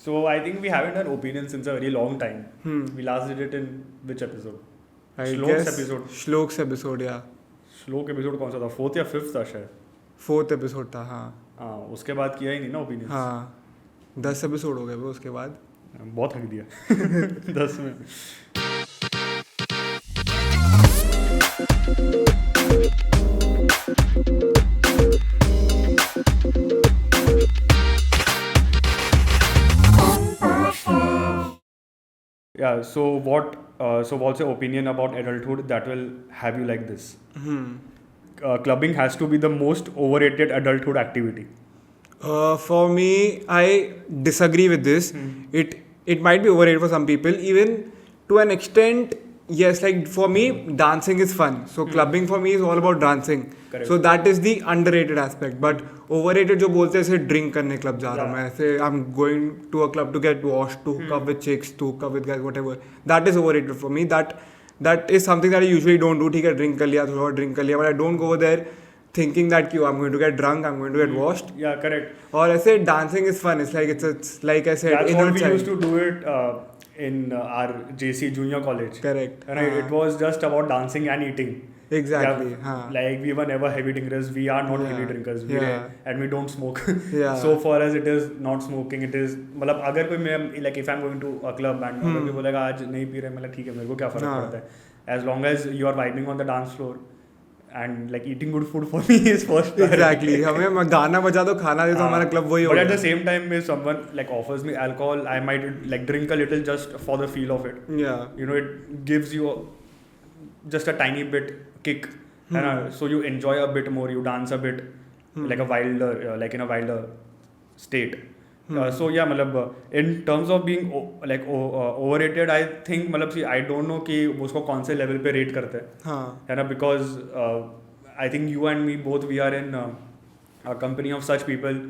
So I think we haven't done opinions since a very long time. We last did it in which episode? I Shlok's guess episode. Shlokas episode या श्लोक episode कौन सा था? 4th या 5th था शायद. 4th episode था. हाँ हाँ, उसके बाद किया ही नहीं ना ओपिनियंस. हाँ 10 एपिसोड हो गए वो उसके बाद. बहुत हक दिया 10 में. Yeah, so what's your opinion about adulthood that will have you like this? Clubbing has to be the most overrated adulthood activity. For me, I disagree with this. It might be overrated for some people, even to an extent. Yes, like for me, dancing is fun. So clubbing for me is all about dancing. Correct. So that is the underrated aspect. But overrated जो बोलते हैं ऐसे drink करने club जा रहा हूँ मैं, ऐसे I'm going to a club to get washed, to hook up with chicks, to hook up with guys, whatever. That is overrated for me. That is something that I usually don't do. ठीक है, drink कर लिया, थोड़ा drink कर लिया, but I don't go there thinking that I'm going to get drunk, I'm going to get washed. Yeah, correct. और ऐसे dancing is fun. It's like I said, That's inner what we child. used to do it in our JC junior college. Correct. And it was just about dancing and eating. Exactly. Yeah, हाँ. like we were never heavy drinkers. We are not heavy drinkers. And we don't smoke. Yeah. So for us, it is not smoking. It is मतलब अगर कोई मैं like if I'm going to a club and अगर कोई बोलेगा आज नहीं P रहे, मतलब ठीक है, मेरे को क्या फर्क पड़ता है. As long as you are vibing on the dance floor and like eating good food for me is first priority. Exactly. हमें गाना बजा दो, खाना दे तो हमारा क्लब वही But होगा. at the same time, if someone like offers me alcohol, I might like drink a little just for the feel of it. Yeah. You know, it gives you just a tiny bit kick, and so you enjoy a bit more. You dance a bit like in a wilder state. So yeah, मतलब in terms of being overrated, I think मतलब see I don't know कि उसको कौन से level पे rate करते हैं. हाँ. है ना, because I think you and me both we are in a company of such people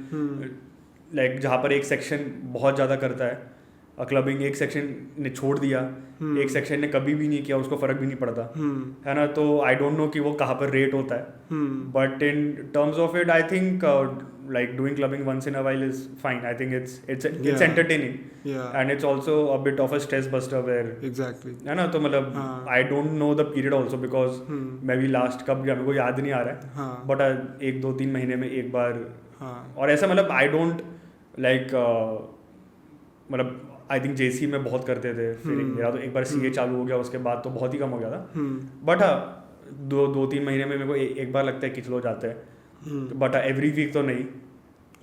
like जहाँ पर एक section बहुत ज़्यादा करता है. क्लबिंग एक सेक्शन ने छोड़ दिया, एक सेक्शन ने कभी भी नहीं किया, उसको फर्क भी नहीं पड़ता, है ना. तो आई डोंट नो कि वो कहाँ पर रेट होता है. But in terms of it I think like doing clubbing once in a while is fine. I think it's entertaining. Yeah. And it's also a bit of a stress buster where Exactly. है ना. तो मतलब I don't know the period also because मैं भी last कब गया मेरे को याद नहीं आ रहा है. बट 1-2-3 महीने में एक बार. और ऐसा मतलब I don't like मतलब आई थिंक जेसी में बहुत करते थे. फिर मेरा तो एक बार सीए चालू हो गया, उसके बाद तो बहुत ही कम हो गया था. बट हाँ 2-3 महीने में मेरे को एक बार लगता है कि चलो जाते हैं. बट एवरी वीक तो नहीं.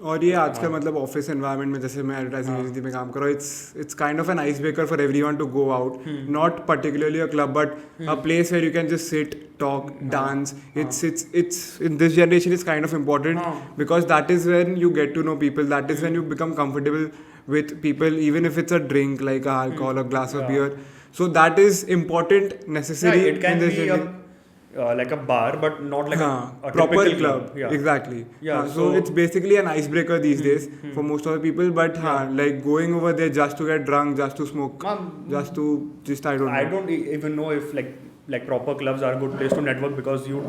और ये आजकल मतलब ऑफिस एनवायरनमेंट में जैसे मैं एडवर्टाइजिंग एजेंसी में काम कर रहा हूँ, it's kind of an ice breaker for everyone to go out. Not particularly a club but a place where you can just sit, talk, dance. It's in this generation it's kind of important because that is when you get to know people. That is when you become comfortable with people, even if it's a drink like alcohol, a glass of beer. So that is important, necessary. It can in this be like a bar, but not like a proper typical club. Yeah. Exactly. Yeah, So it's basically an icebreaker these days for most of the people. But like going over there just to get drunk, just to smoke, I don't know. I don't even know if like proper clubs are a good place to network because you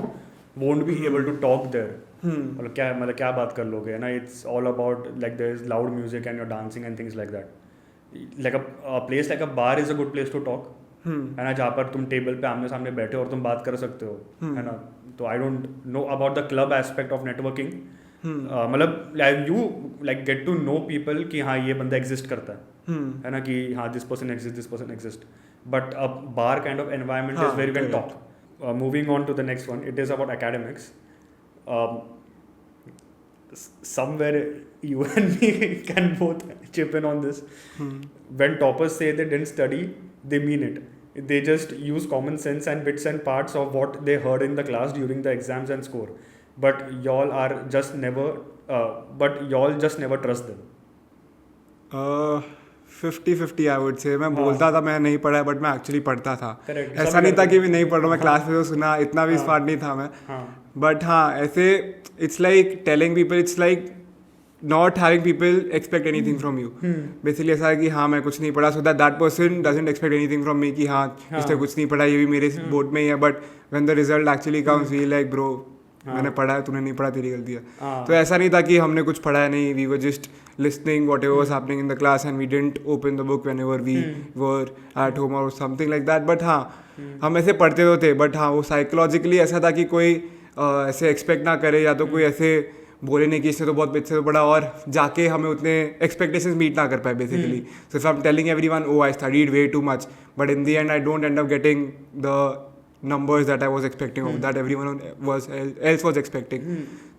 won't be able to talk there. मतलब क्या बात कर लोगे, है ना. It's all about like there is loud music and you're dancing and things like that. Like a place like a bar is a good place to talk. है ना, जहाँ पर तुम टेबल पे आमने सामने बैठे हो और तुम बात कर सकते हो, है ना. तो I don't know about the club aspect of networking. मतलब you like get to know people कि हाँ ये बंदा एग्जिस्ट करता है ना, कि हाँ this person exist. But a bar kind of environment is very well talk. Moving on to the next one, it is about academics. Somewhere you and me can both chip in on this. When toppers say they didn't study, they mean it. They just use common sense and bits and parts of what they heard in the class during the exams and score. But y'all just never trust them. 50-50 I would say. मैं बोलता था मैं नहीं पढ़ा है but मैं actually पढ़ता था. Correct. ऐसा नहीं था कि मैं नहीं पढ़ रहा हूँ, मैं क्लास में तो सुना, इतना भी स्मार्ट नहीं था मैं. बट हाँ ऐसे it's like telling people, it's like not having people expect anything from you. Basically ऐसा है कि हाँ मैं कुछ नहीं पढ़ा, so that person doesn't expect anything from me कि हाँ इसने कुछ नहीं पढ़ा, ये भी मेरे बोर्ड में ही है. But when the result actually comes, we like bro मैंने पढ़ा है, तूने नहीं पढ़ा, तेरी गलती है। हाँ। तो ऐसा नहीं था कि हमने कुछ पढ़ा है नहीं, we were just listening whatever was happening in the class and we didn't open the book whenever we were at home or something like that, but हाँ हम ऐसे पढ़ते तो थे, बट हाँ वो साइकोलॉजिकली ऐसा था कि कोई ऐसे एक्सपेक्ट ना करे, या तो कोई ऐसे बोले नहीं कि इससे तो बहुत पीछे तो पढ़ा, और जाके हमें उतने एक्सपेक्टेशंस मीट ना कर पाए basically. So if I am telling everyone oh I studied way too much, but in the end I don't end up getting the numbers that I was expecting of that everyone else was expecting.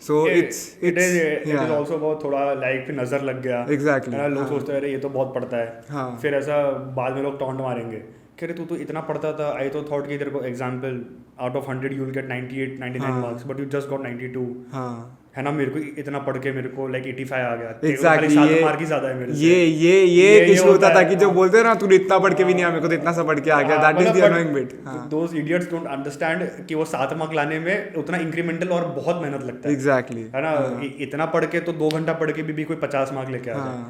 So it is also about थोड़ा like नजर लग गया। Exactly. लोग सोचते हैं अरे ये तो बहुत पढ़ता है। हाँ। फिर ऐसा बाद में लोग टॉन्ट मारेंगे कि अरे तू तो इतना पढ़ता था, आई तो थॉट कि तेरे को example out of 100 you will get 98 99 marks but you just got 92। हाँ है ना, मेरे को इतना पढ़ के मेरे को लाइक 85 आ गया। Exactly. 7 मार्क ही ज्यादा है मेरे से। ये इशू होता था कि जो बोलते हैं ना तू इतना पढ़ के भी नहीं आया, मेरे को तो इतना सा पढ़ के आ गया, that is the annoying bit. Those idiots don't understand कि वो 7 मार्क लाने में उतना इंक्रीमेंटल और बहुत मेहनत लगता है। एग्जैक्टली है ना, इतना पढ़ के तो 2 घंटा पढ़ के भी कोई 50 मार्क लेके आ जाए,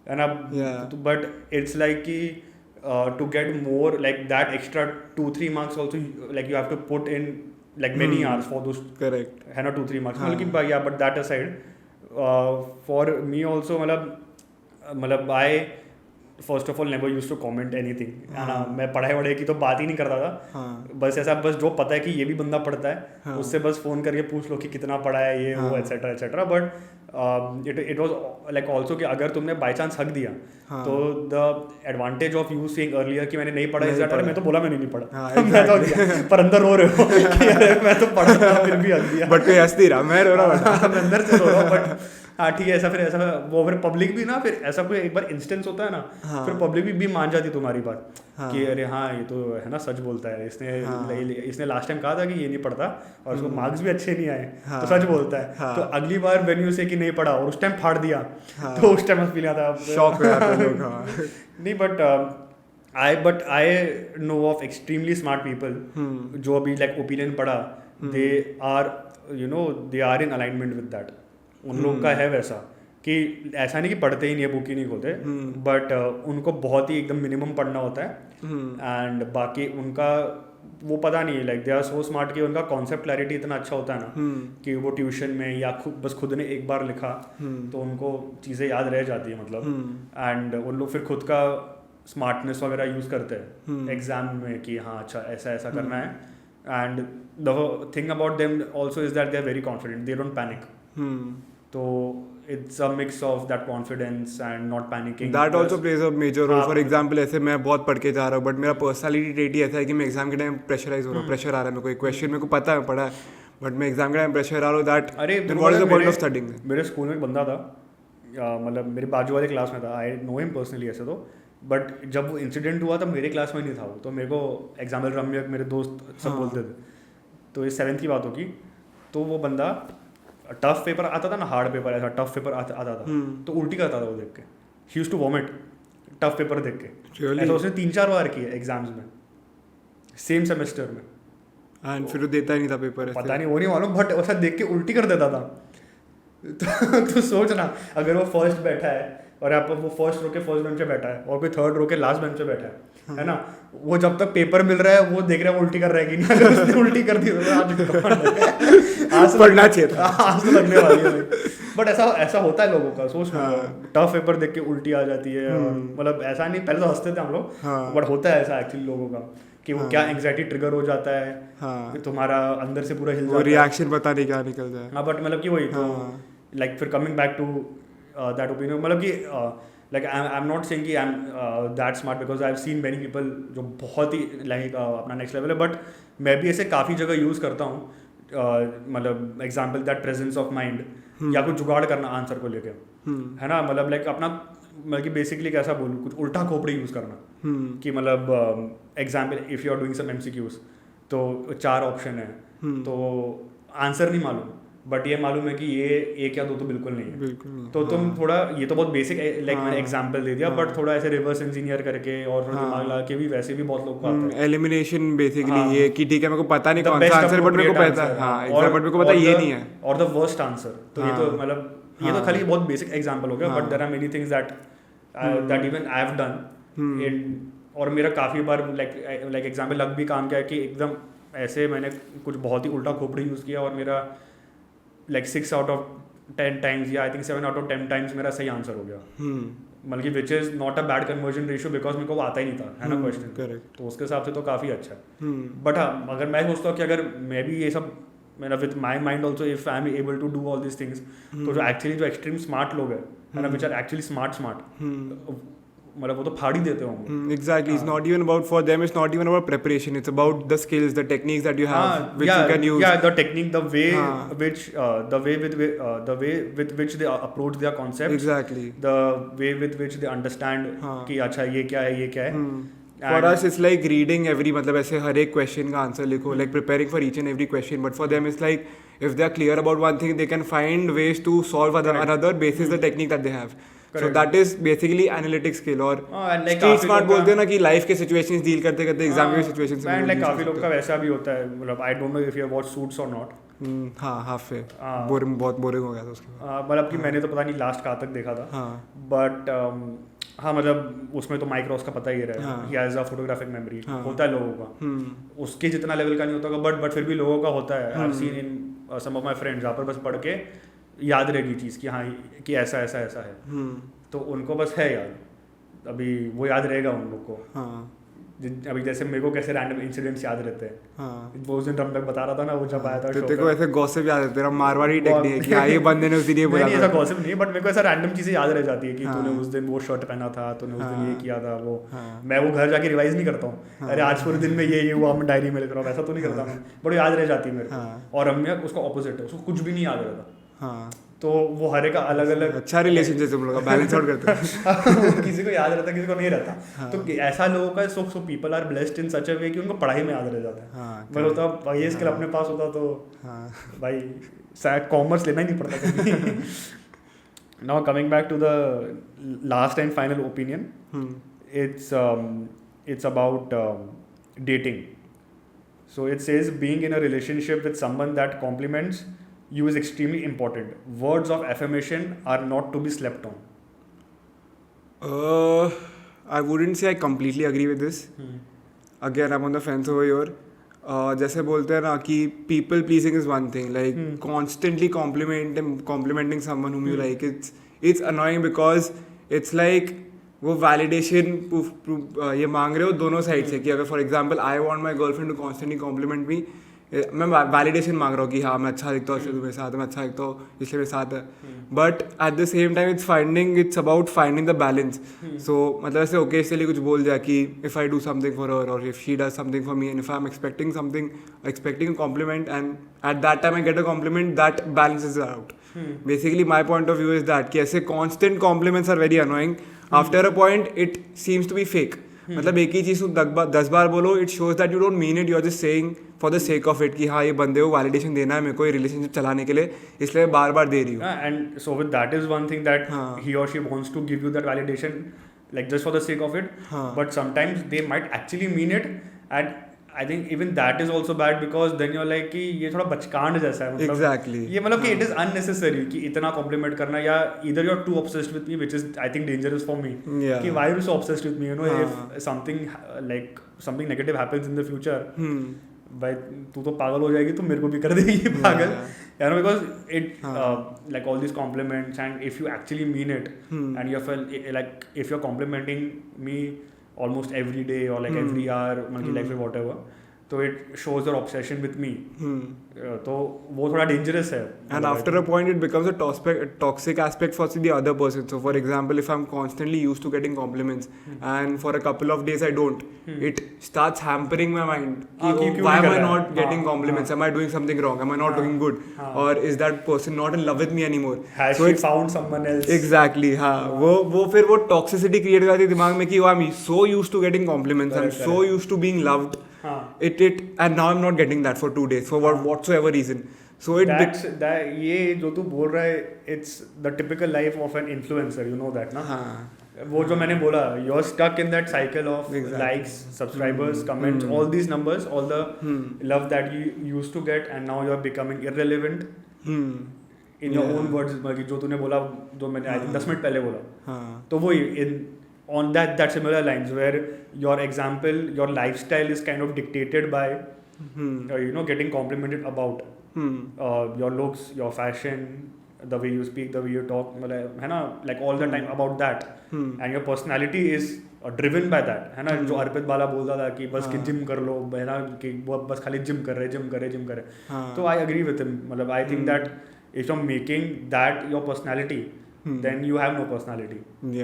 है ना। बट इट्स लाइक कि to get more like that extra 2-3 marks also, like you have to put in like many hours for those, correct, है ना, 2-3 marks। मतलब कि yeah, but that aside, for me also मतलब I first of all never used to comment anything, है ना। मैं पढ़ाई वढ़ाई की तो बात ही नहीं करता था। बस ऐसा, बस जो पता है कि ये भी बंदा पढ़ता है उससे बस फोन करके पूछ लो कि कितना पढ़ा है ये वो etcetera etcetera. But it was like also कि अगर तुमने बाई चांस हक दिया तो the advantage of you saying earlier कि मैंने नहीं पढ़ा इज दैट अरे मैं तो बोला मैंने नहीं पढ़ा, मैं तो पर अंदर रो रहे हो कि अरे मैं तो पढ़ा था फिर भी हक दिया, बट कोई हंस नहीं रहा, मैं रो रहा हूं, मैं अंदर से रो रहा हूं। बट हाँ ठीक है, ऐसा फिर ऐसा वो फिर पब्लिक भी ना, फिर ऐसा कोई एक बार इंस्टेंस होता है ना, फिर पब्लिक भी मान जाती तुम्हारी बात कि अरे हाँ ये तो है ना सच बोलता है, इसने लास्ट टाइम कहा था कि ये नहीं पढ़ता और उसको मार्क्स भी अच्छे नहीं आए तो सच बोलता है। तो अगली बार व्हेन यू से कि नहीं पढ़ा और उस टाइम फाड़ दिया तो उस टाइम फील आता है, शॉक हो जाते हैं लोग। नहीं but I know of extremely smart people जो अभी लाइक ओपिनियन पढ़ा, they are they are in alignment with that. उन लोग का है वैसा कि ऐसा नहीं कि पढ़ते ही नहीं है, बुक ही नहीं खोलते, बट उनको बहुत ही एकदम मिनिमम पढ़ना होता है एंड बाकी उनका वो पता नहीं है, like they are so smart कि उनका कॉन्सेप्ट क्लैरिटी इतना अच्छा होता है ना कि वो ट्यूशन में या खुद ने एक बार लिखा तो उनको चीज़ें याद रह जाती है मतलब। एंड उन लोग फिर खुद का स्मार्टनेस वगैरह यूज़ करते हैं एग्जाम में कि हाँ अच्छा ऐसा ऐसा करना है। And the thing about them also is that they are very confident, they don't panic. तो it's a mix of that confidence and not panicking. That also plays a major role. For example, ऐसे मैं बहुत पढ़ के जा रहा हूँ but मेरा पर्सनालिटी ट्रेट ही ऐसा है कि मैं एग्जाम के टाइम प्रेशराइज हो रहा हूँ, प्रेशर आ रहा है मेरे को, एक क्वेश्चन मेरे को पता है पढ़ा है बट मैं एग्जाम के टाइम प्रेशर आ रहा हूँ, that then what is the point of studying? मेरे स्कूल में एक बंदा था, मतलब मेरे बाजू वाले क्लास में था, आई नो हिम पर्सनली ऐसे तो, बट जब वो इंसिडेंट हुआ तब मेरे क्लास में नहीं था वो, तो मेरे को एग्जाम्पल रम्य मेरे दोस्त सब बोलते थे। तो ये 7th की बात होगी, तो वो बंदा टफ पेपर आता था ना, हार्ड पेपर ऐसा टफ पेपर आता था तो उल्टी करता था वो देख के, he used to vomit tough paper देख के। ऐसा उसने 3-4 बार किया एग्जाम्स में सेम सेमेस्टर में, एंड फिर वो देता ही नहीं था पेपर, पता नहीं वो नहीं मालूम, बट ऐसा देख के उल्टी कर देता था। तो सोच ना, अगर वो फर्स्ट बैठा है और आप वो फर्स्ट रो के फर्स्ट बेंच पे बैठा है और कोई थर्ड रो के लास्ट बेंच पे बैठा है ना, वो जब तक पेपर मिल रहा है वो देख रहा है उल्टी कर रहा है कि नहीं। अगर उसने उल्टी कर दी तो आज पढ़ना चाहिए था, आज तो लगने वाली है। बट ऐसा होता है लोगों का, सोच टफ पेपर देख के उल्टी आ जाती है। मतलब ऐसा नहीं, पहले तो हंसते थे हम लोग, बट होता है ऐसा एक्चुअली लोगों का कि वो क्या एंग्जाइटी ट्रिगर हो जाता है, तुम्हारा अंदर से पूरा हिल जाता है, रिएक्शन पता नहीं क्या निकलता है। हाँ बट मतलब कि वही तो लाइक फिर coming back to that opinion, मतलब कि like I'm not saying कि I'm that smart because I've seen many people जो बहुत ही like अपना next level है, but मैं भी ऐसे काफ़ी जगह यूज़ करता हूँ, मतलब example that presence of mind या कुछ जुगाड़ करना आंसर को लेके, है ना। मतलब लाइक अपना मतलब कि बेसिकली कैसा बोलूँ, कुछ उल्टा खोपड़ी यूज़ करना कि मतलब example if you are doing some MCQs तो 4 ऑप्शन है तो आंसर नहीं मालूम, बट ये मालूम है कि ये 1 या 2 तो बिल्कुल नहीं है, बिल्कुल नहीं। तो तुम थोड़ा, ये तो बहुत बेसिक लाइक मैंने एग्जांपल दे दिया, बट थोड़ा ऐसे रिवर्स इंजीनियर करके और दिमाग लगा के भी वैसे भी बहुत लोग को आता है। एलिमिनेशन बेसिकली ये कि ठीक है मेरे को पता नहीं कौन सा आंसर, बट मेरे को पता है, हां एग्जाम, बट मेरे को पता ये नहीं है, और द वर्स्ट आंसर। तो ये तो मतलब ये तो खाली बहुत बेसिक एग्जांपल हो गया, but there are many things that even I have done in, और मेरा काफ़ी बार लाइक एग्जाम्पल लग भी काम किया कि एकदम ऐसे मैंने कुछ बहुत ही उल्टा खोपड़ी यूज़ किया और मेरा like 6 out of 10 times या I think 7 out of 10 times मेरा सही आंसर हो गया, मतलब कि which is not a bad conversion ratio because मेरे को वो आता ही नहीं था, है ना क्वेश्चन, करेक्ट, तो उसके हिसाब से तो काफ़ी अच्छा है। बट हाँ, अगर मैं सोचता हूँ कि अगर मैं भी ये सब मेरा with my mind also if I am able to do all this things, तो जो एक्चुअली जो एक्सट्रीम स्मार्ट लोग है ना, विच आर एक्चुअली स्मार्ट, मतलब वो तो फाड़ ही देते होंगे। exactly, it's not even about, for them it's not even about preparation, it's about the skills, the techniques that you have, which you can use. Yeah, the technique, the way which the way with which they approach their concepts, Exactly, the way with which they understand कि अच्छा ये क्या है, ये क्या है। for us it's like reading every, मतलब ऐसे हर एक question का आंसर लिखो, like preparing for each and every question, but for them it's like if they are clear about one thing, they can find ways to solve another basis the technique that they have. So that is basically analytic skill, और like street smart बोलते हैं ना कि life के situations deal करते करते exam के situations and like काफी लोग का वैसा भी होता है, मतलब आई don't know if you have watched suits और नॉट। हाँ, हाफ है, बोरिंग, बहुत बोरिंग हो गया था उसके बाद, मतलब कि मैंने तो पता नहीं लास्ट कहाँ तक देखा था, बट हाँ मतलब उसमें तो माइक रॉस का पता ही रहा है, he has a photographic memory, होता है लोगों का, उसके जितना लेवल का नहीं होता, बट फिर भी लोगों का होता है। I have seen in some of my friends जहाँ पर बस पढ़ के याद रहेगी चीज़ कि हाँ कि ऐसा ऐसा ऐसा है, तो उनको बस है याद, अभी वो याद रहेगा उन लोग को। अभी जैसे मेरे को कैसे रैंडम इंसिडेंट्स याद रहते हैं, वो उस दिन रमलक बता रहा था ना, वो जब आया था शो पे, तेरे को ऐसे गॉसिप याद है, तेरा मारवाड़ी टेक्निक है कि हाँ ये बंदे ने उस दिन ये बोला था। नहीं ऐसा गॉसिप नहीं, बट मेरे को ऐसा रैंडम चीज़ें याद रह जाती है कि तूने उस दिन वो शर्ट पहना था, तूने उस दिन ये किया था, वो मैं वो घर जाके रिवाइज नहीं करता हूँ, अरे आज पूरे दिन में ये हुआ, मैं डायरी में लिख रहा हूँ, वैसा तो नहीं करता मैं, बट याद रह जाती है मेरे को। और रम्या उसका ऑपोजिट है, उसको कुछ भी नहीं याद रहता, तो वो हर एक का अलग अलग अच्छा रिलेशनशिप तुम लोग का बैलेंस आउट करते हैं। किसी को याद रहता है, किसी को नहीं रहता, तो ऐसा लोगों का so people are blessed in such a way कि उनको पढ़ाई में याद रह जाता है। मैं होता ये स्किल अपने पास होता तो भाई शायद कॉमर्स लेना ही नहीं पड़ता कभी। Now coming back to the last and final opinion, it's about dating. So it says being in a relationship with someone that compliments you is extremely important. Words of affirmation are not to be slept on. I wouldn't say I completely agree with this. Again, I'm on the fence over here. जैसे बोलते हैं ना कि people pleasing is one thing, like constantly complimenting someone whom you like, it's annoying because it's like वो validation ये मांग रहे हो दोनों साइड से, कि अगर for example I want my girlfriend to constantly compliment me, मैं वैलिडेशन मांग रहा हूँ कि हाँ मैं अच्छा दिखता हूँ इसलिए तुम्हें साथ, मैं अच्छा दिखता हूँ इसलिए मेरे साथ है, but at the same time it's about finding the balance. So मतलब ऐसे ओकेजनली कुछ बोल दिया कि if I do something for her और if she does something for me and if I am expecting a compliment and at that time I get a compliment, that balance is out. Basically my point of view is that कि ऐसे constant compliments are very annoying, after a point it seems to be fake. मतलब एक ही चीज़ तुम 10 बार बोलो, it shows that you don't mean it, you are just saying for the sake of it कि हाँ ये बंदे को वैलिडेशन देना है मेरे को ये रिलेशनशिप चलाने के लिए, इसलिए बार बार दे रही हूँ। And so with that is one thing that he और she wants to give you that validation like just for the sake of it, but sometimes they might actually mean it, and I think even that is also bad because then you're like कि ये थोड़ा बचकांड जैसा है, मतलब exactly. ये मतलब कि it is unnecessary कि इतना compliment करना, या either you're too obsessed with me which is I think dangerous for me, कि why are you so obsessed with me, you know, if something negative happens in the future, भाई तू तो पागल हो जाएगी, तो मेरे को भी कर देगी पागल, you know, because it like all these compliments, and if you actually mean it and you feel like if you're complimenting me almost every day or like every hour, like whatever, तो it shows your obsession with me, तो वो थोड़ा dangerous है, and after a point it becomes a toxic aspect for the other person. So for example, if I'm constantly used to getting compliments and for a couple of days I don't, it starts hampering my mind कि why am I not getting compliments, am I doing something wrong, am I not looking good, or is that person not in love with me anymore, has so she found someone else, exactly, हाँ वो फिर वो toxicity create कर देती है दिमाग में कि I'm so used to getting compliments, I'm so used to being loved, and now I'm not getting that for 2 days for whatsoever reason. So ये जो तू बोल रहा है, it's the typical life of an influencer, you know that ना? वो जो मैंने बोला, you're stuck in that cycle of likes, subscribers, comments, all these numbers, all the love that you used to get, and now you're becoming irrelevant in your own words, जो तूने बोला, जो मैंने I think 10 मिनट पहले बोला, तो वो on that similar lines where your example, your lifestyle is kind of dictated by you know, getting complimented about, your looks, your fashion, the way you speak, the way you talk, मतलब है ना, like all the time about that, and your personality is driven by that, है ना. जो अर्पित बाला बोलता था कि बस कि जिम कर लो, है ना, कि वो बस खाली जिम कर रहे. तो आई एग्री विद हिम. मतलब I think that if you are making that your personality, then you have no personality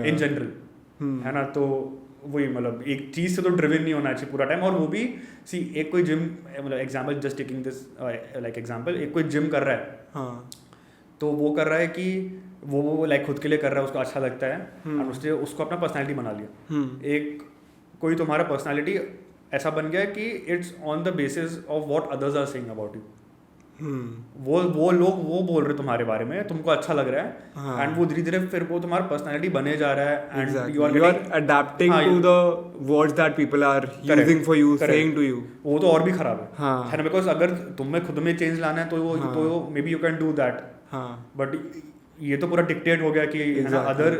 in general, है ना. तो वही, मतलब एक चीज़ से तो ड्रिवन नहीं होना चाहिए पूरा टाइम. और वो भी सी, एक कोई जिम, मतलब example, just taking this like example, एक कोई जिम कर रहा है, तो वो कर रहा है कि वो लाइक खुद के लिए कर रहा है, उसको अच्छा लगता है, और उसने उसको अपना पर्सनैलिटी बना लिया. एक कोई तुम्हारा पर्सनैलिटी ऐसा बन गया है कि it's on the basis of what others are saying about you. वो लोग वो बोल रहे तुम्हारे बारे में, तुमको अच्छा लग रहा है, एंड वो धीरे धीरे फिर वो तुम्हारा पर्सनैलिटी बने जा रहा है, and you are adapting to the words that people are using for you, saying to you. वो तो और भी खराब है ना, बिकॉज अगर तुम्हें खुद में चेंज लाना है तो maybe you can do that, but ये तो पूरा डिक्टेट हो गया कि अदर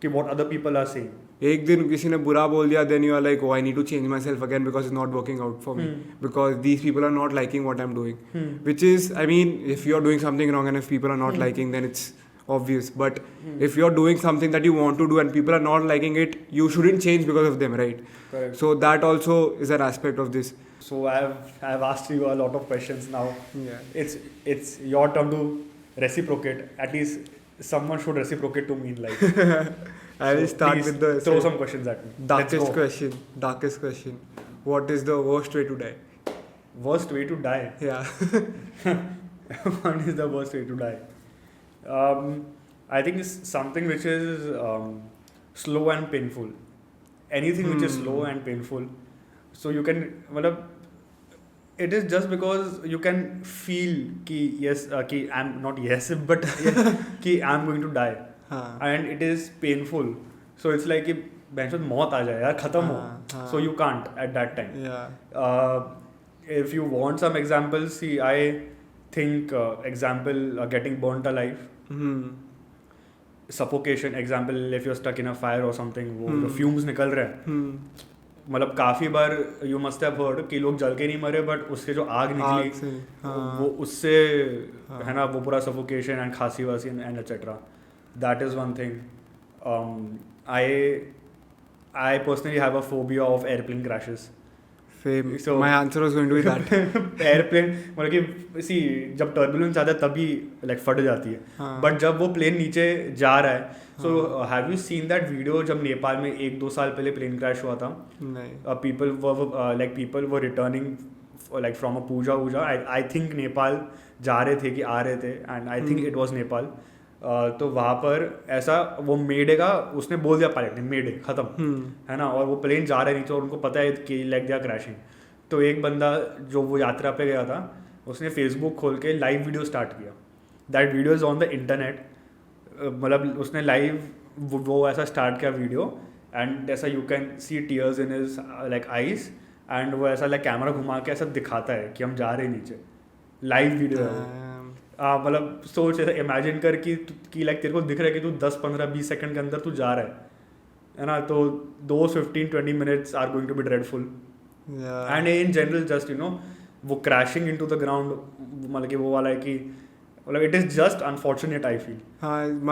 कि what other people are saying. एक दिन किसी ने बुरा बोल दिया, then you are like, oh, I need to change myself again because it's not working out for me, because these people are not liking what I'm doing, which is, I mean, if you're doing something wrong and if people are not liking, then it's obvious. But if you're doing something that you want to do and people are not liking it, you shouldn't change because of them, right? Correct. So that also is an aspect of this. So I've asked you a lot of questions now. Yeah. It's your turn to reciprocate. At least someone should reciprocate to me in life. I will start with the throw some questions at me. Darkest question. What is the worst way to die? Worst way to die? Yeah. What is the worst way to die? I think it's something which is slow and painful. Anything which is slow and painful. So you can, it is just because you can feel ki yes, ki I'm not yes, but ki I'm going to die. And it is painful, so it's like कि बेंचों मौत आ जाए यार, खत्म हो. So you can't at that time. If you want some examples, see, I think example getting burnt alive, suffocation example, if you're stuck in a fire or something, वो जो fumes निकल रहे हैं, मतलब काफ़ी बार you must have heard कि लोग जल के नहीं मरे, बट उससे जो आग निकली वो उससे है ना, वो पूरा suffocation and खांसी वासी and etc. That is one thing. I personally have a phobia of airplane crashes. Same. So my answer was going to be that. Airplane, मतलब कि see, जब turbulence आता है तभी like फट जाती है. But जब वो plane नीचे जा रहा है, so have you seen that video जब नेपाल में 1-2 साल पहले plane crash हुआ था? नहीं. People were returning like from a Puja. I think Nepal जा रहे थे कि आ रहे थे, and I think it was Nepal. तो वहाँ पर ऐसा वो मेडे का उसने बोल दिया पायलट ने, मेडे खत्म, है ना, और वो प्लेन जा रहे नीचे और उनको पता है कि लाइक दे आर क्रैशिंग. तो एक बंदा जो वो यात्रा पे गया था, उसने फेसबुक खोल के लाइव वीडियो स्टार्ट किया. That video is on the internet. मतलब उसने लाइव वो ऐसा स्टार्ट किया वीडियो, एंड ऐसा you can C tears in his like eyes, and वो ऐसा लाइक कैमरा घुमा के ऐसा दिखाता है कि हम जा रहे हैं नीचे. लाइव वीडियो है. मतलब सोच ऐसा इमेजिन कर कि लाइक तेरे को दिख रहा है कि तू 10-15-20 सेकंड के अंदर तू जा रहा है ना. तो those 15-20 minutes are going to be dreadful. And in general just वो crashing into the ground, मतलब कि वो वाला है कि मतलब it is just unfortunate, I feel.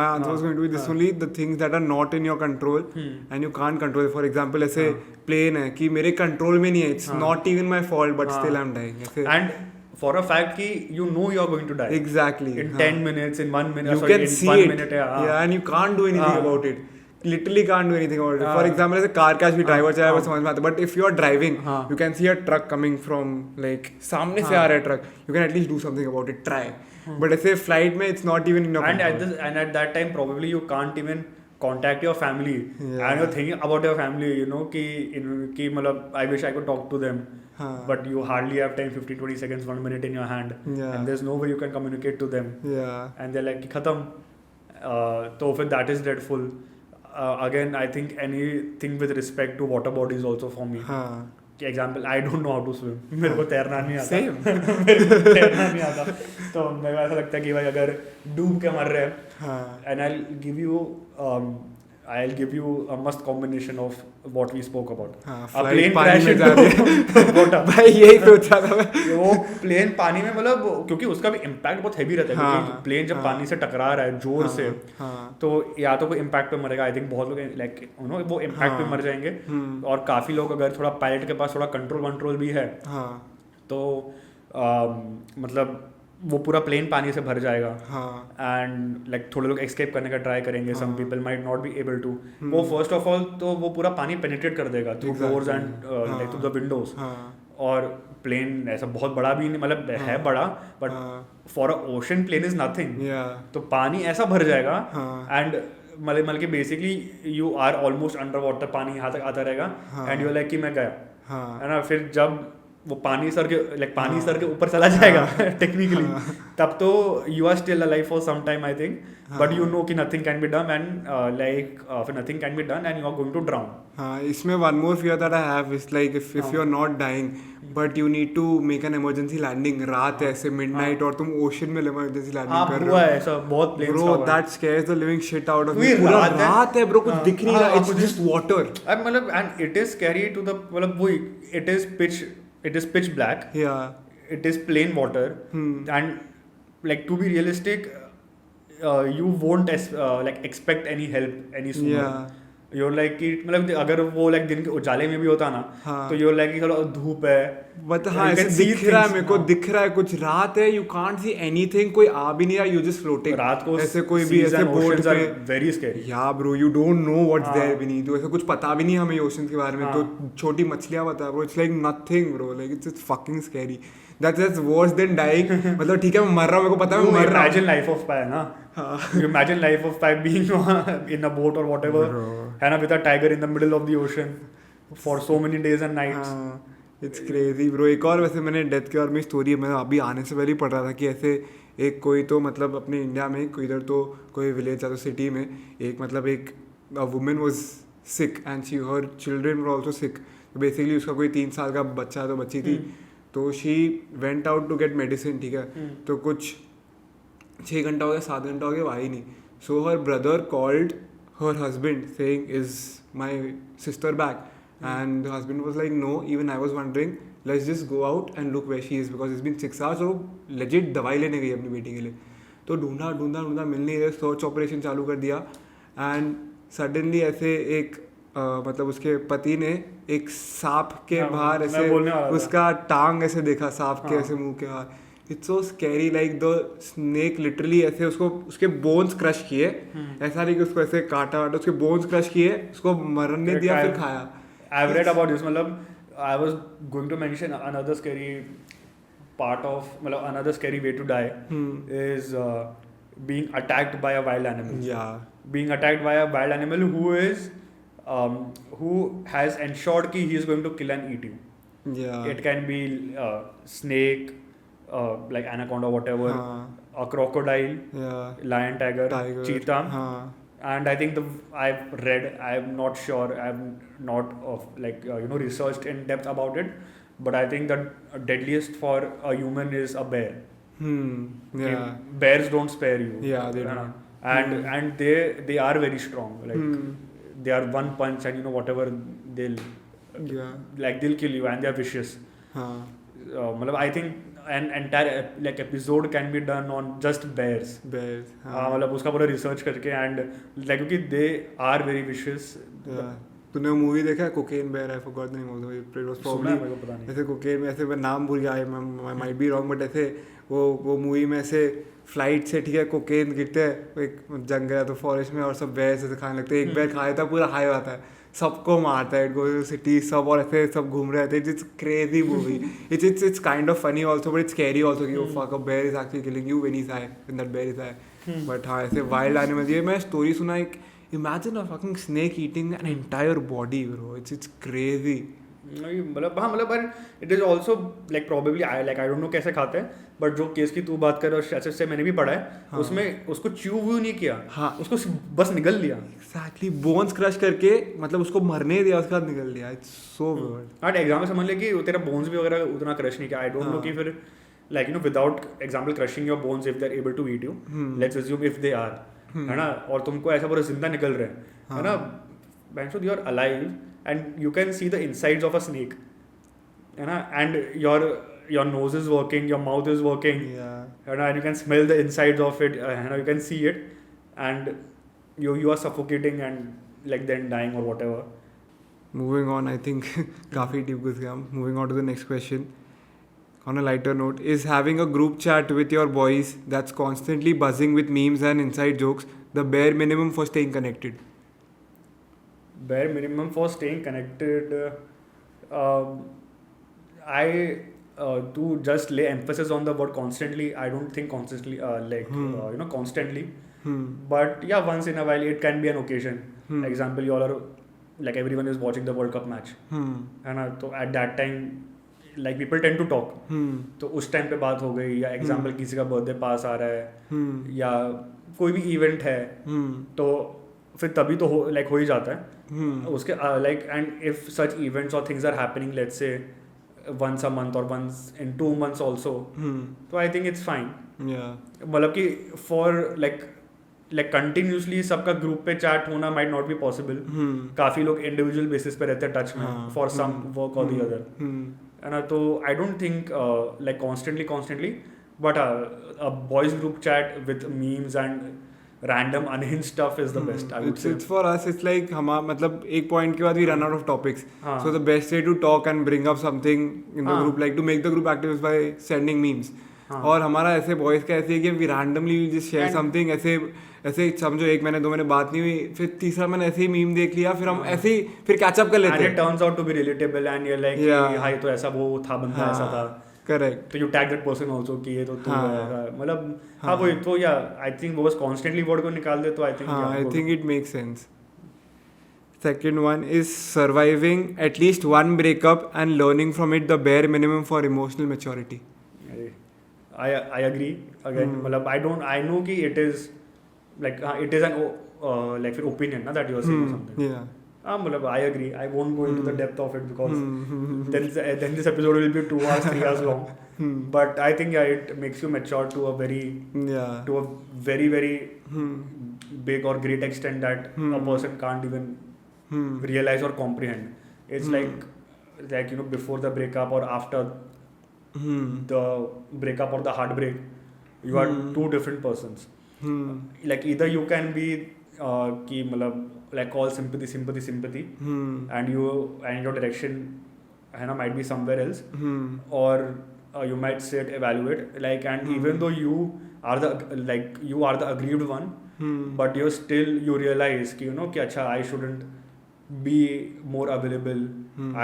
My answer was going to be this only, the things that are not in your control and you can't control. For example, ऐसे plane है कि मेरे control में नहीं है, it's not even my fault, but still I'm dying. And for a fact कि you know you are going to die. Exactly. In 10 minutes, in 1 minute. You can see it. Yeah, and you can't do anything about it. Literally can't do anything about it. For example, as a car crash, भी driver चाहे वो समझ में आता है. But if you are driving, you can see a truck coming from like सामने से आ रहा है truck. You can at least do something about it. Try. But ऐसे flight में it's not even in your control. And at that time probably you can't even contact your family. And you're thinking about your family, कि मतलब I wish I could talk to them. But you hardly have time, 15-20 seconds, 1 minute in your hand, and there's no way you can communicate to them. And they're like khatam. So if that is dreadful. Again, I think anything with respect to water bodies also for me. Example, I don't know how to swim. मेरे को तैरना नहीं आता. मेरे को तैरना नहीं आता. तो मेरे को ऐसा लगता है कि भाई अगर डूब के मर रहे हैं, and I'll give you I'll give you a must combination of what we spoke about. हाँ, A flight plane पानी crash में जा रही है। into water. भाई यही सोच रहा था मैं। वो प्लेन पानी में मतलब क्योंकि उसका भी इम्पैक्ट बहुत हैवी रहता है हाँ, क्योंकि प्लेन जब हाँ, पानी से टकरा रहा है जोर से हाँ, तो या तो वो इम्पैक्ट पे मरेगा। आई थिंक बहुत लोग लाइक वो इम्पैक्ट पे मर जाएंगे और काफ़ी लोग अगर थोड़ा पायलट के पास थोड़ा कंट्रोल भी है हाँ, तो मतलब वो पूरा प्लेन पानी से भर जाएगा हाँ, एंड लाइक थोड़े लोग एस्केप करने का ट्राई करेंगे some people might not be able to वो फर्स्ट ऑफ ऑल तो वो पूरा पानी पेनिट्रेट कर देगा through doors and like through the windows और प्लेन ऐसा बहुत बड़ा भी नहीं मतलब है बड़ा but for a ocean plane is nothing तो पानी ऐसा भर जाएगा एंड मतलब कि basically you are almost under water पानी यहाँ तक आता रहेगा एंड यू लाइक कि मैं गया है ना फिर जब वो पानी सर के ऊपर चला जाएगा टेक्निकली तब तो you are still alive for some time I think but you know कि nothing can be done and like nothing can be done and you are going to drown हाँ इसमें one more fear that I have is like if you are not dying but you need to make an emergency landing रात ऐसे midnight और तुम ocean में emergency landing कर रहे हो ऐसा बहुत planes bro that scares the living shit out of me पूरा रात है ब्रो कुछ दिख नहीं रहा इट्स जस्ट वाटर मतलब and it is scary to the मतलब वो it is pitch black it is plain water and like to be realistic you won't like expect any help any sooner you're like कि मतलब अगर वो like दिन के उजाले में भी होता ना तो you're like कि चलो धूप है बट हाँ ऐसे दिख रहा है मेरे को दिख रहा है कुछ रात है you can't see anything कोई आ भी नहीं रहा you just floating रात को ऐसे कोई भी ऐसे बोट पे very scary yeah bro you don't know what's there beneath तो ऐसे कुछ पता भी नहीं हमें ओशन के बारे में तो छोटी मछलियां बता bro it's like nothing bro like it's just fucking scary that's worse than dying मतलब ठीक है मैं मर रहा हूँ मेरे को पता है मैं मर रहा हूँ imagine life of pi ना you imagine life of pi being in a boat or whatever है ना with a tiger in the middle of the ocean for so many days and nights it's crazy bro एक और वैसे मैंने death के और में स्टोरी मैं अभी आने से पहले ही पढ़ रहा था कि ऐसे एक कोई तो मतलब अपने इंडिया में कोई इधर तो कोई विलेज या तो सिटी में एक मतलब एक women was sick and she her children were also sick basically उसका कोई 3 साल का बच्चा तो बच्ची थी तो she went out to get medicine ठीक है तो कुछ 6 घंटा हो गया 7 घंटा हो गया वो आई नहीं so her brother called her husband saying is my sister back and the husband was like no even I was wondering let's just go out and look where she is because it's been 6 hours so legit दवाई लेने गई अपनी बेटी के लिए तो ढूंढा मिल नहीं रहे सर्च ऑपरेशन चालू कर दिया एंड सडनली ऐसे एक मतलब उसके पति ने एक सांप के बाहर ऐसे उसका टांग ऐसे देखा सांप के ऐसे मुंह के बाहर it's so scary like the snake literally ऐसे उसको उसके बोन्स क्रश किए ऐसा नहीं कि उसको ऐसे काटा वाटा उसके बोन्स क्रश किए उसको मरने दिया फिर खाया I've read about this मतलब I was going to mention another scary part of मतलब another scary way to die is being attacked by a wild animal being attacked by a wild animal who has ensured कि he is going to kill and eat you it can be snake like anaconda whatever a crocodile lion tiger cheetah and I think I'm not sure I'm not researched in depth about it but I think the deadliest for a human is a bear bears don't spare you they don't and they are very strong like they are one punch and whatever they'll kill you and they are vicious I think an entire like episode can be done on just bears मतलब उसका पूरा research करके and like क्योंकि they are very vicious तूने movie देखा है cocaine bear I forgot the name of the movie it was probably ऐसे cocaine में ऐसे मैं नाम भूल गया I might be wrong but ऐसे वो मूवी में ऐसे फ्लाइट से ठीक है कोकेन गिरते हैं एक जंगल है तो फॉरेस्ट में और सब बेयर से खाने लगते हैं एक बेयर खाया था पूरा हाई होता है सबको मारता है इट गोज सिटी सब और ऐसे सब घूम रहे थे it's crazy movie it's kind of funny also but it's scary also कि fuck a bear is actually killing you when he is I when that bear is I but हाँ ऐसे वाइल्ड एनिमल्स ये मैं story सुना एक imagine a fucking snake eating an entire body bro it's crazy मतलब it is also like probably I don't know कैसे खाते हैं बट जो केस की तू बात कर रहा है से मैंने भी पढ़ा है उसमें उसको च्यू व्यू नहीं किया उसको बस निगल लिया एक्चुअली बोन्स क्रश करके मतलब उसको मरने दिया उसके बाद निकल लिया इट्स सो वियर्ड एग्जाम्पल समझ ले कि तेरा बोन्स भी वगैरह उतना क्रश नहीं किया आई डोंट नो कि फिर without example crushing your bones if they're able to eat you let's assume if they are है ना, और तुमको ऐसा पूरा जिंदा निकल रहे हैं, है ना, बैंशो you are alive and you can see the insides of a snake, है ना, and your nose is working, your mouth is working, and you can smell the insides of it, you can see it, and you are suffocating and like then dying or whatever. Moving on, I think काफी deep घुस गए हम. Moving on to the next question. On a lighter note, is having a group chat with your boys that's constantly buzzing with memes and inside jokes the bare minimum for staying connected? Bare minimum for staying connected, to just lay emphasis on the word constantly, I don't think constantly, constantly. But yeah, once in a while it can be an occasion. Example, you all are like everyone is watching the World Cup match, and so at that time like people tend to talk. तो उस time पे बात हो गई, या example किसी का birthday पास आ रहा है, या कोई भी इवेंट है, तो फिर तभी तो हो ही जाता है उसके like, and if such events or things are happening, let's say once a month or once in 2 months also, so I think it's fine. मतलब कि for like continuously सबका ग्रुप पे चैट होना might not be possible. काफी लोग individual basis पे रहते हैं टच में for some work or the other, and तो I don't think like constantly, but a boys group chat with memes and random unhinged stuff is the best, I would say. It's for us, it's like हम मतलब एक point के बाद we run out of topics. So the best way to talk and bring up something in the group, like to make the group active, is by sending memes. और हमारा ऐसे boys का ऐसे है कि we randomly just share something, ऐसे समझो 1 महीने 2 महीने बात नहीं हुई, फिर तीसरा महीने ऐसे ही मीम देख लिया, फिर हम ऐसे ही फिर कैच अप कर लेते हैं, and it turns out to be relatable and you're like हां तो ऐसा वो था, बंदा ऐसा था, करेक्ट, तो you tag that person also कि ये तो तू है, मतलब हाँ वो तो या आई थिंक वो बस कॉन्स्टेंटली वर्ड को निकाल दे, तो I think it makes sense. Second one is surviving at least one breakup and learning from it the bare minimum for emotional maturity. I agree again. मतलब I know कि it is like it is an like opinion ना that you are saying something. Yeah. मतलब I agree. I won't go into the depth of it because then this episode will be 2 hours, 3 hours long. But I think it makes you mature to a very very big or great extent that a person can't even realize or comprehend. It's like before the breakup or after the breakup or the heartbreak, you are 2 different persons. Like either you can be कि मतलब like all sympathy, and your direction है ना might be somewhere else, or you might sit evaluate like, and even though you are the aggrieved one, but you realize कि कि अच्छा I shouldn't be more available,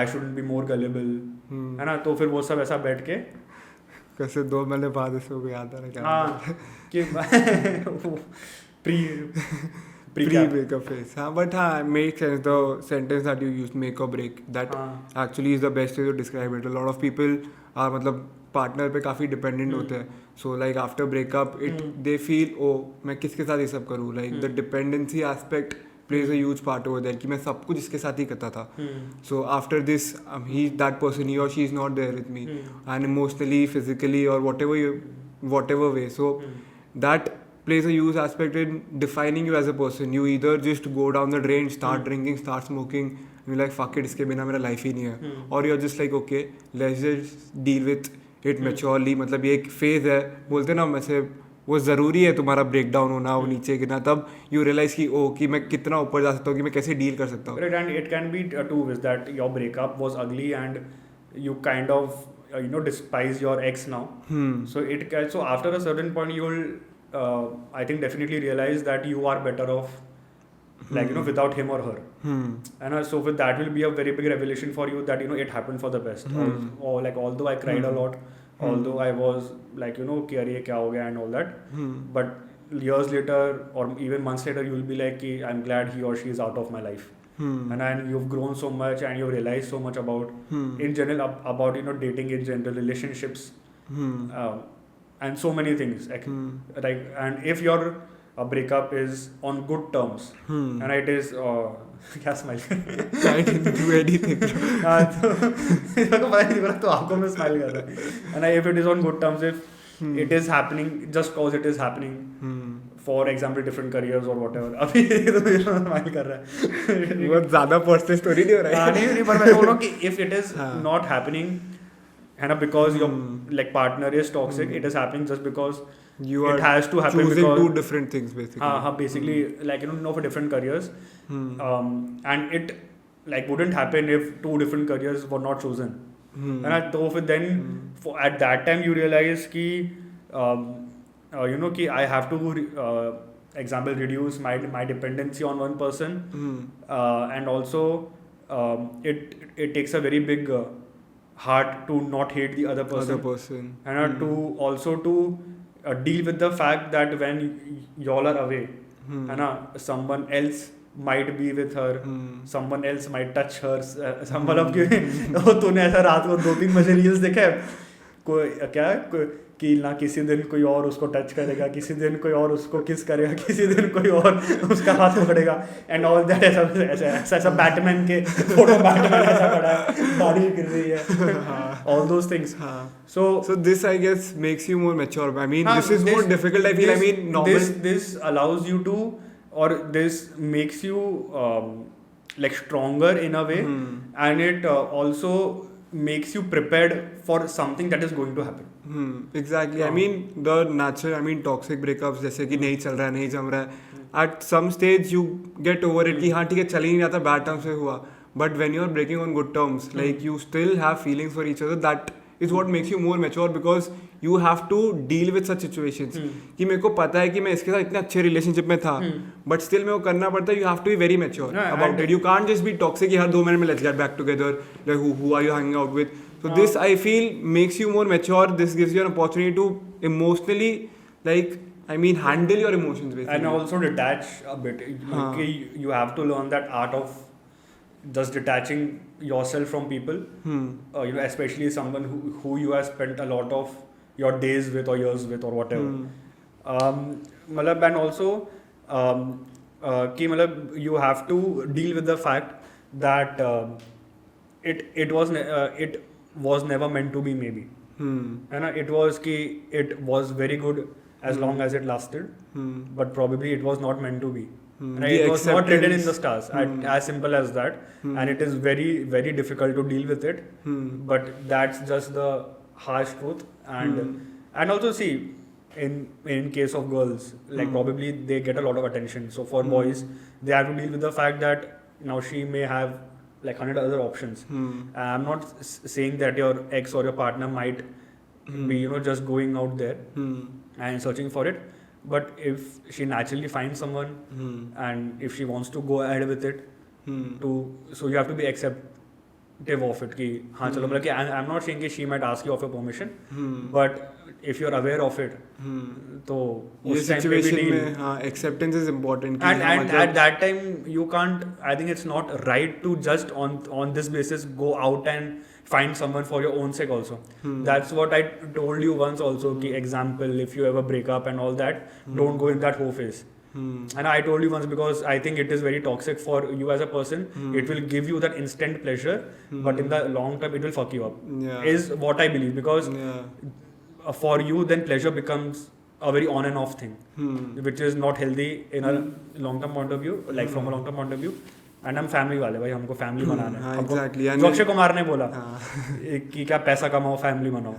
I shouldn't be more gullible, है ना, तो फिर वो सब ऐसा बैठ के कैसे 2 महीने बाद इसको भी याद आ रहा है हाँ कि pre-breakup phase. But makes sense. The sentence that you used, make or break, that actually is the best way to describe it. A lot of people are मतलब partner पे काफ़ी dependent होते हैं. So like after breakup, they feel मैं किसके साथ ये सब करूँ? Like the dependency aspect plays a huge part over there कि मैं सब कुछ इसके साथ ही करता था. So after this, that person, he or she is not there with me, and emotionally, physically, or whatever way. So that plays a huge aspect in defining you as a person. You either just go down the drain, start drinking, start smoking, and you're like, fuck it, इसके बिना मेरा life ही नहीं है. Or you're just like, okay, let's just deal with it maturely. मतलब ये एक phase है, बोलते ना वैसे वो ज़रूरी है तुम्हारा breakdown होना, वो नीचे गिरना, तब you realize कि मैं कितना ऊपर जा सकता हूँ, कि मैं कैसे deal कर सकता हूँ. Right, and it can be two ways, that your breakup was ugly and you kind of despise your ex now. So after a certain point you'll I think definitely realize that you are better off like without him or her, and so with that will be a very big revelation for you that it happened for the best. Or like although I cried a lot, although I was like कि अरे क्या हो गया and all that, but years later or even months later you will be like I'm glad he or she is out of my life. And you've grown so much and you've realized so much about in general about dating in general, relationships, and so many things like and if your breakup is on good terms, and it is क्या smile I didn't do anything. तो पता नहीं तो आपको मैं smile कर रहा, and if it is on good terms, if it is happening just cause it is happening for example different careers or whatever. अभी तो मेरा स्माइल कर रहा है. बहुत ज़्यादा पर्सनल स्टोरी नहीं हो रहा है. नहीं पर मैं बोल रहा हूँ कि if it is not happening है ना because your like partner is toxic, it is happening just because You are it has to happen choosing because two different things basically. हाँ basically like you know for different careers, and it like wouldn't happen if two different careers were not chosen. है ना, तो फिर then at that time you realize कि you know कि I have to example reduce my dependency on one person, and also it takes a very big heart to not hate the other person. And to also to deal with the fact that when y'all are away, है ना, someone else might be with her, someone else might touch her, मतलब कि तूने ऐसा रात को 2-3 बजे reels देखा है कोई क्या कि ना किसी दिन कोई और उसको टच करेगा, किसी दिन कोई और उसको किस करेगा, किसी दिन कोई और उसका हाथ पकड़ेगा एंड ऑल दैट. ऐसा बैटमैन के फोटो बैटमैन ऐसा खड़ा है, दाढ़ी गिर रही है, all those things. So this I guess makes you more mature. I mean this is more difficult. I feel. I mean normal. This allows you to, or this makes you like stronger in a way, and it also makes you prepared for something that is going to happen. Exactly. I mean the natural, I mean toxic breakups जैसे कि नहीं चल रहा है, नहीं जम रहा है, at some stage you get over it कि हाँ ठीक है चल ही नहीं रहा था, bad terms से हुआ, but when you are breaking on good terms, like you still have feelings for each other, that is what makes you more mature because you have to deal with such situations. कि मेरे को पता है कि मैं इसके साथ इतने अच्छे relationship में था, but still मेरे को करना पड़ता है. You have to be very mature about it. You can't just be toxic कि हर 2 महीने में let's get back together. Like who are you hanging out with? So this I feel makes you more mature. This gives you an opportunity to emotionally, like I mean, handle your emotions basically. And also detach a bit. You have to learn that art of just detaching yourself from people. You know, especially someone who you have spent a lot of your days with or years with or whatever. मतलब and also कि मतलब you have to deal with the fact that it was never meant to be maybe. And it was कि it was very good as long as it lasted, but probably it was not meant to be. And it was not written in the stars, as simple as that. And it is very very difficult to deal with it, but that's just the harsh truth. And also see in case of girls, like probably they get a lot of attention, so for boys they have to deal with the fact that now she may have like 100 other options. I'm not saying that your ex or your partner might be, you know, just going out there and searching for it, but if she naturally finds someone and if she wants to go ahead with it, so you have to be acceptive of it कि हाँ चलो, मतलब कि I'm not saying कि she might ask you of your permission, but if you're aware of it, तो उस time पे भी deal. Acceptance is important. And at that time you can't, I think it's not right to just on this basis go out and find someone for your own sake also. That's what I told you once also कि example, if you ever break up and all that, don't go in that whole phase. And I told you once because I think it is very toxic for you as a person. It will give you that instant pleasure, but in the long term it will fuck you up. Is what I believe, because for you then pleasure becomes a very on and off thing, which is not healthy in a long term point of view, like from a long term point of view. And हम family वाले भाई, हमको family बनाना है. Exactly. जो अक्षय कुमार ने बोला कि क्या पैसा कमाओ फैमिली बनाओ.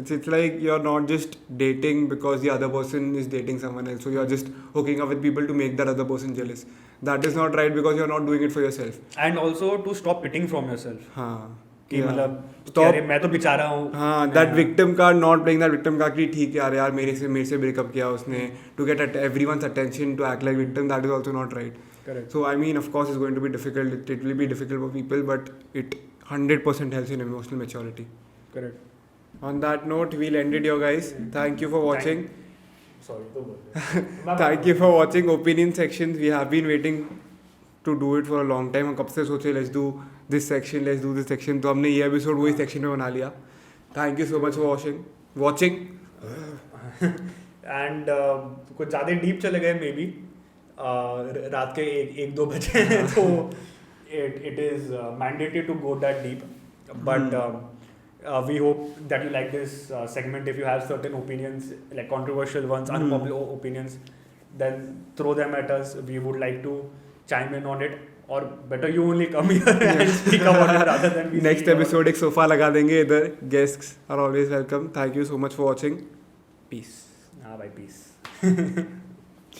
It's like you're not just dating because the other person is dating someone else, so you're just hooking up with people to make that other person jealous. That is not right because you're not doing it for yourself. And also to stop pitting from yourself. कि मतलब Stop. अरे मैं तो बेचारा हूँ. That victim card, not playing that victim card कि ठीक है यार मेरे से breakup किया उसने, to get everyone's attention, to act like victim, that is also not right. Correct. So I mean, of course, it's going to be difficult. It will be difficult for people, but it 100% helps in emotional maturity. Correct. On that note, we'll end it here, guys. Thank you for watching. Sorry. Thank you for watching Opinion Sections. We have been waiting to do it for a long time. हम कब से सोचे let's do this section, let's do this section. तो हमने ये episode वही section में बना लिया. Thank you so much for watching. And कुछ ज़्यादा deep चले गए maybe. रात के 1-2 बजे हैं, तो it is mandatory to go that deep, but we hope that you like this segment. If you have certain opinions, like controversial ones, unpopular opinions, then throw them at us. We would like to chime in on it, or better you only come here and speak about it rather than we next episode एक sofa लगा देंगे इधर. Guests are always welcome. Thank you so much for watching. Peace. हाँ भाई, peace.